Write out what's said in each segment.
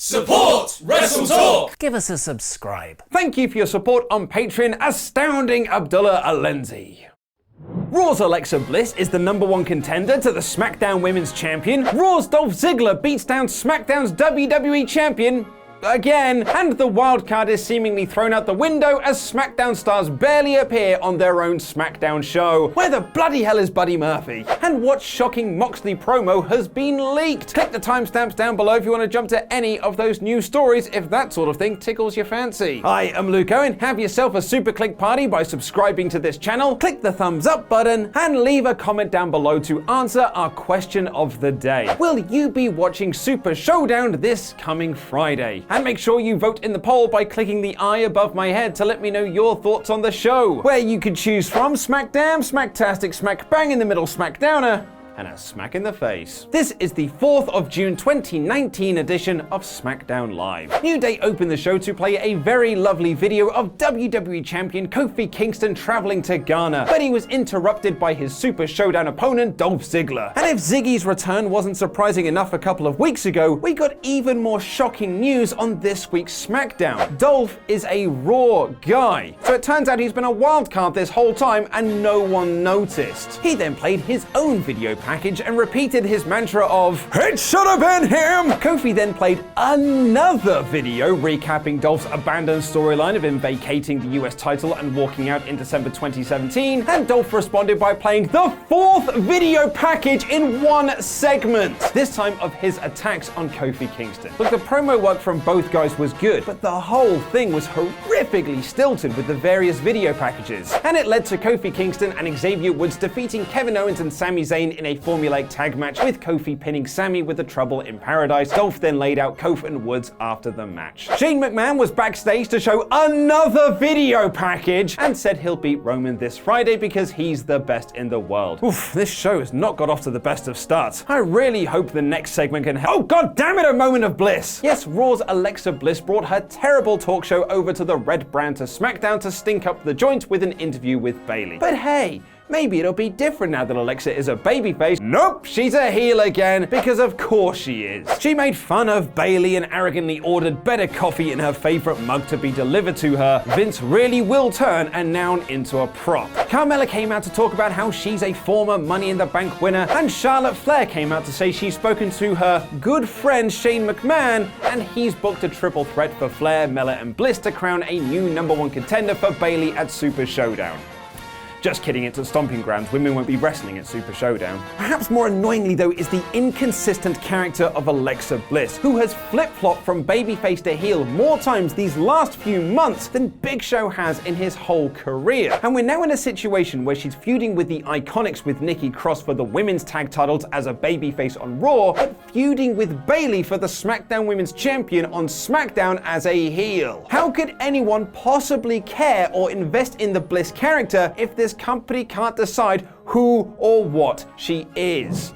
Support WrestleTalk! Give us a subscribe. Thank you for your support on Patreon, Astounding Abdullah Alenzi. Raw's Alexa Bliss is the #1 contender to the SmackDown Women's Champion. Raw's Dolph Ziggler beats down SmackDown's WWE Champion again, and the wildcard is seemingly thrown out the window as SmackDown stars barely appear on their own SmackDown show. Where the bloody hell is Buddy Murphy? And what shocking Moxley promo has been leaked? Click the timestamps down below if you want to jump to any of those news stories if that sort of thing tickles your fancy. I am Luke Owen. Have yourself a super click party by subscribing to this channel, click the thumbs up button, and leave a comment down below to answer our question of the day. Will you be watching Super Showdown this coming Friday? And make sure you vote in the poll by clicking the eye above my head to let me know your thoughts on the show, where you could choose from Smackdown, Smacktastic, Smack Bang in the Middle, Smackdowner, and a smack in the face. This is the 4th of June 2019 edition of SmackDown Live. New Day opened the show to play a very lovely video of WWE Champion Kofi Kingston traveling to Ghana, but he was interrupted by his Super Showdown opponent Dolph Ziggler. And if Ziggy's return wasn't surprising enough a couple of weeks ago, we got even more shocking news on this week's SmackDown. Dolph is a Raw guy, so it turns out he's been a wild card this whole time and no one noticed. He then played his own video package and repeated his mantra of "It should have been him!" Kofi then played another video recapping Dolph's abandoned storyline of him vacating the US title and walking out in December 2017, and Dolph responded by playing the 4th video package in one segment, this time of his attacks on Kofi Kingston. Look, the promo work from both guys was good, but the whole thing was horrifically stilted with the various video packages, and it led to Kofi Kingston and Xavier Woods defeating Kevin Owens and Sami Zayn in a formulaic tag match, with Kofi pinning Sami with the Trouble in Paradise. Dolph then laid out Kofi and Woods after the match. Shane McMahon was backstage to show another video package and said he'll beat Roman this Friday because he's the best in the world. Oof, this show has not got off to the best of starts. I really hope the next segment can help. Oh god damn it, a moment of bliss! Yes, Raw's Alexa Bliss brought her terrible talk show over to the Red brand to SmackDown to stink up the joint with an interview with Bayley. But hey, maybe it'll be different now that Alexa is a babyface. Nope, she's a heel again, because of course she is. She made fun of Bayley and arrogantly ordered better coffee in her favorite mug to be delivered to her. Vince really will turn a noun into a prop. Carmella came out to talk about how she's a former Money in the Bank winner, and Charlotte Flair came out to say she's spoken to her good friend Shane McMahon, and he's booked a triple threat for Flair, Mella, and Bliss to crown a new #1 contender for Bayley at Super Showdown. Just kidding, it's a stomping grounds. Women won't be wrestling at Super Showdown. Perhaps more annoyingly though is the inconsistent character of Alexa Bliss, who has flip-flopped from babyface to heel more times these last few months than Big Show has in his whole career. And we're now in a situation where she's feuding with the Iconics with Nikki Cross for the women's tag titles as a babyface on Raw, but feuding with Bayley for the SmackDown Women's Champion on SmackDown as a heel. How could anyone possibly care or invest in the Bliss character if this company can't decide who or what she is?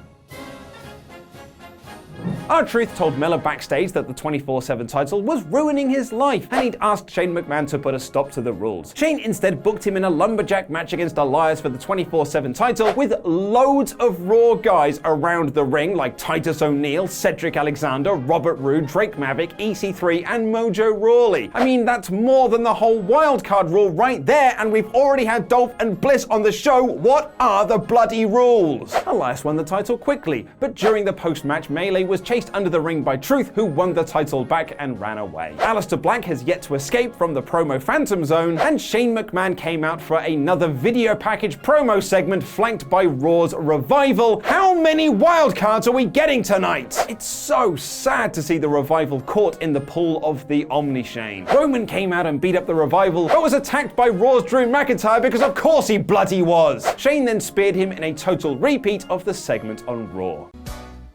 R-Truth told Mella backstage that the 24/7 title was ruining his life, and he'd asked Shane McMahon to put a stop to the rules. Shane instead booked him in a lumberjack match against Elias for the 24/7 title, with loads of Raw guys around the ring like Titus O'Neil, Cedric Alexander, Robert Roode, Drake Maverick, EC3, and Mojo Rawley. I mean, that's more than the whole wildcard rule right there, and we've already had Dolph and Bliss on the show. What are the bloody rules? Elias won the title quickly, but during the post-match melee was chased under the ring by Truth, who won the title back and ran away. Aleister Black has yet to escape from the promo Phantom Zone, and Shane McMahon came out for another video package promo segment flanked by Raw's Revival. How many wildcards are we getting tonight? It's so sad to see the Revival caught in the pool of the Omni Shane. Roman came out and beat up the Revival, but was attacked by Raw's Drew McIntyre because of course he bloody was. Shane then speared him in a total repeat of the segment on Raw.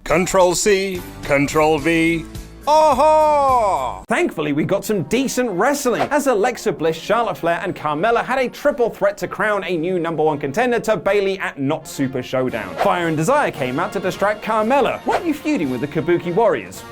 Control-C, Control-V. Aha! Thankfully, we got some decent wrestling, as Alexa Bliss, Charlotte Flair, and Carmella had a triple threat to crown a new #1 contender to Bayley at Not Super Showdown. Fire and Desire came out to distract Carmella. Weren't you feuding with the Kabuki Warriors?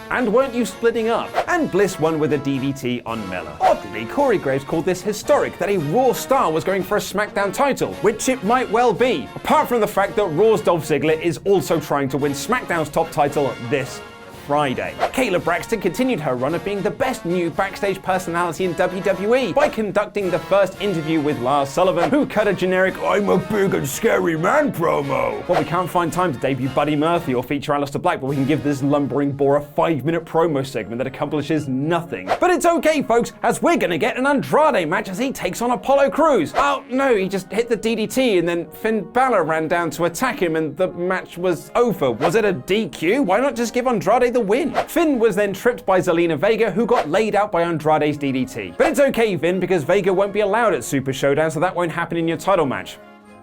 And weren't you splitting up? And Bliss won with a DDT on Mella. Oddly, Corey Graves called this historic that a Raw star was going for a SmackDown title, which it might well be, apart from the fact that Raw's Dolph Ziggler is also trying to win SmackDown's top title this Friday. Kayla Braxton continued her run of being the best new backstage personality in WWE by conducting the first interview with Lars Sullivan, who cut a generic "I'm a big and scary man" promo. Well, we can't find time to debut Buddy Murphy or feature Aleister Black, but we can give this lumbering bore a 5-minute promo segment that accomplishes nothing. But it's okay, folks, as we're gonna get an Andrade match as he takes on Apollo Crews. Oh no, he just hit the DDT and then Finn Balor ran down to attack him and the match was over. Was it a DQ? Why not just give Andrade the win? Finn was then tripped by Zelina Vega, who got laid out by Andrade's DDT. But it's okay, Finn, because Vega won't be allowed at Super Showdown, so that won't happen in your title match.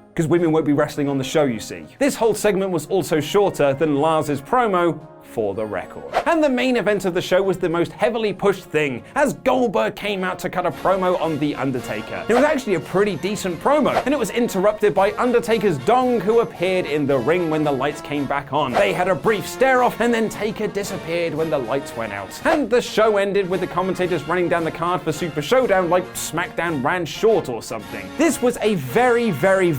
Because women won't be wrestling on the show, you see. This whole segment was also shorter than Lars's promo, for the record. And the main event of the show was the most heavily pushed thing, as Goldberg came out to cut a promo on The Undertaker. It was actually a pretty decent promo, and it was interrupted by Undertaker's dong, who appeared in the ring when the lights came back on. They had a brief stare-off, and then Taker disappeared when the lights went out. And the show ended with the commentators running down the card for Super Showdown like SmackDown ran short or something. This was a very boring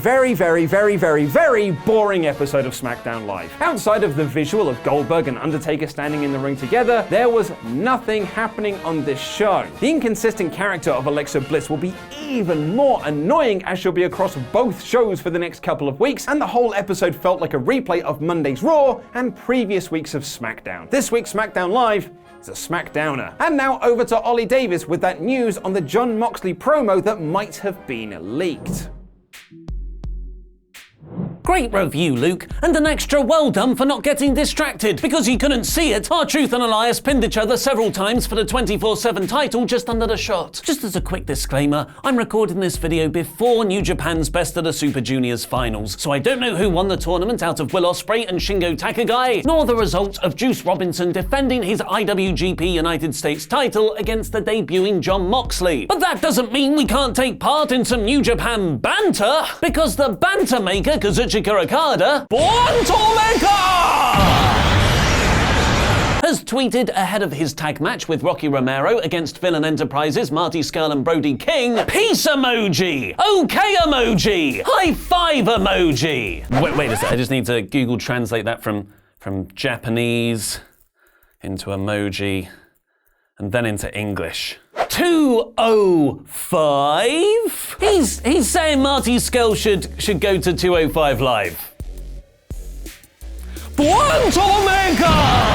episode of SmackDown Live. Outside of the visual of Goldberg and Undertaker standing in the ring together, there was nothing happening on this show. The inconsistent character of Alexa Bliss will be even more annoying as she'll be across both shows for the next couple of weeks, and the whole episode felt like a replay of Monday's Raw and previous weeks of SmackDown. This week's SmackDown Live is a SmackDowner. And now over to Ollie Davis with that news on the Jon Moxley promo that might have been leaked. Great review, Luke, and an extra well done for not getting distracted. Because you couldn't see it, R-Truth and Elias pinned each other several times for the 24/7 title just under the shot. Just as a quick disclaimer, I'm recording this video before New Japan's Best of the Super Juniors finals, so I don't know who won the tournament out of Will Ospreay and Shingo Takagi, nor the result of Juice Robinson defending his IWGP United States title against the debuting Jon Moxley. But that doesn't mean we can't take part in some New Japan banter, because the banter maker Kazuchika Okada, born Tormentor, has tweeted ahead of his tag match with Rocky Romero against Villain Enterprises, Marty Scurll and Brody King, peace emoji, okay emoji, high five emoji. Wait a sec, I just need to Google translate that from Japanese into emoji and then into English. 205? He's saying Marty Scurll should go to 205 Live. Buon Omega!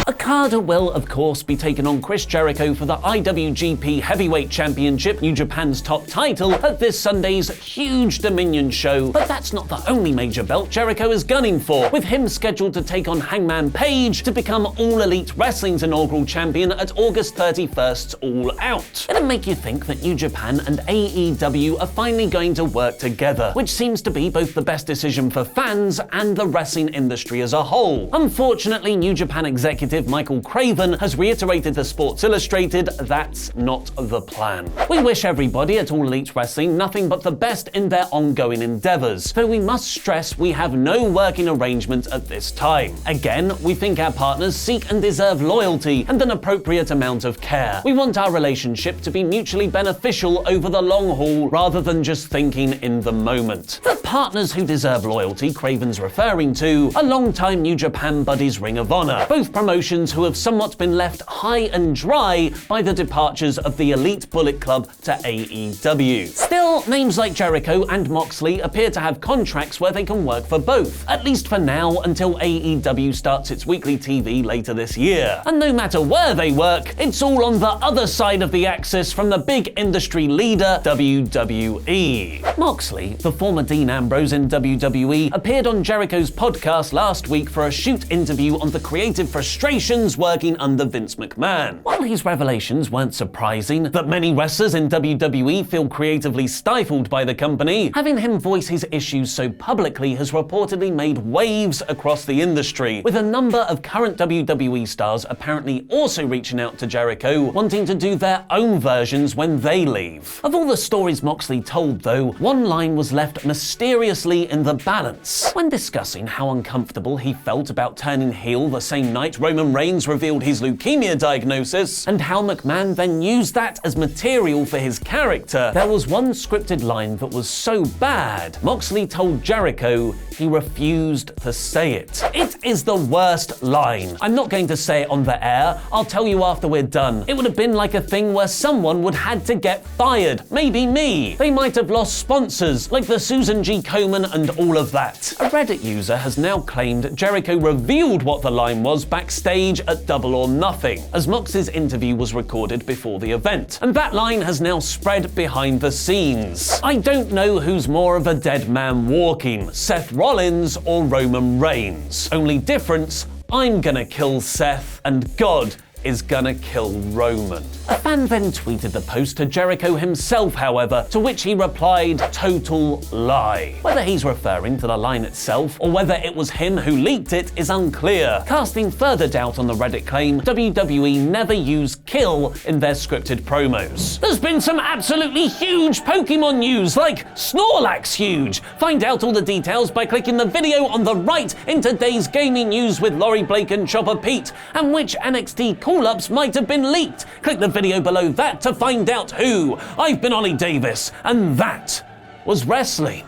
Okada will, of course, be taking on Chris Jericho for the IWGP Heavyweight Championship, New Japan's top title, at this Sunday's huge Dominion show. But that's not the only major belt Jericho is gunning for, with him scheduled to take on Hangman Page to become All Elite Wrestling's inaugural champion at August 31st's All Out. It'll make you think that New Japan and AEW are finally going to work together, which seems to be both the best decision for fans and the wrestling industry as a whole. Unfortunately, New Japan executive Michael Craven has reiterated to Sports Illustrated that's not the plan. We wish everybody at All Elite Wrestling nothing but the best in their ongoing endeavors, though we must stress we have no working arrangement at this time. Again, we think our partners seek and deserve loyalty and an appropriate amount of care. We want our relationship to be mutually beneficial over the long haul rather than just thinking in the moment. The partners who deserve loyalty Craven's referring to are longtime New Japan buddies Ring of Honor, both promotions who have somewhat been left high and dry by the departures of the Elite Bullet Club to AEW. Still, names like Jericho and Moxley appear to have contracts where they can work for both, at least for now until AEW starts its weekly TV later this year. And no matter where they work, it's all on the other side of the axis from the big industry leader, WWE. Moxley, the former Dean Ambrose in WWE, appeared on Jericho's podcast last week for a shoot interview on the creative frustrations working under Vince McMahon. While his revelations weren't surprising, that many wrestlers in WWE feel creatively stifled by the company, having him voice his issues so publicly has reportedly made waves across the industry, with a number of current WWE stars apparently also reaching out to Jericho, wanting to do their own versions when they leave. Of all the stories Moxley told, though, one line was left mysteriously in the balance. When discussing how uncomfortable he felt about turning heel the same night Roman Roman Reigns revealed his leukemia diagnosis, and how McMahon then used that as material for his character, there was one scripted line that was so bad, Moxley told Jericho he refused to say it. It is the worst line. I'm not going to say it on the air, I'll tell you after we're done. It would have been like a thing where someone would had to get fired, maybe me. They might have lost sponsors, like the Susan G. Komen and all of that. A Reddit user has now claimed Jericho revealed what the line was backstage at Double or Nothing, as Mox's interview was recorded before the event, and that line has now spread behind the scenes. I don't know who's more of a dead man walking, Seth Rollins or Roman Reigns. Only difference, I'm gonna kill Seth, and God is gonna kill Roman. A fan then tweeted the post to Jericho himself, however, to which he replied, "Total lie." Whether he's referring to the line itself or whether it was him who leaked it is unclear. Casting further doubt on the Reddit claim, WWE never use kill in their scripted promos. There's been some absolutely huge Pokemon news, like Snorlax huge. Find out all the details by clicking the video on the right in today's gaming news with Laurie Blake and Chopper Pete, and which NXT call-ups might have been leaked. Click the video below that to find out who. I've been Ollie Davis, and that was wrestling.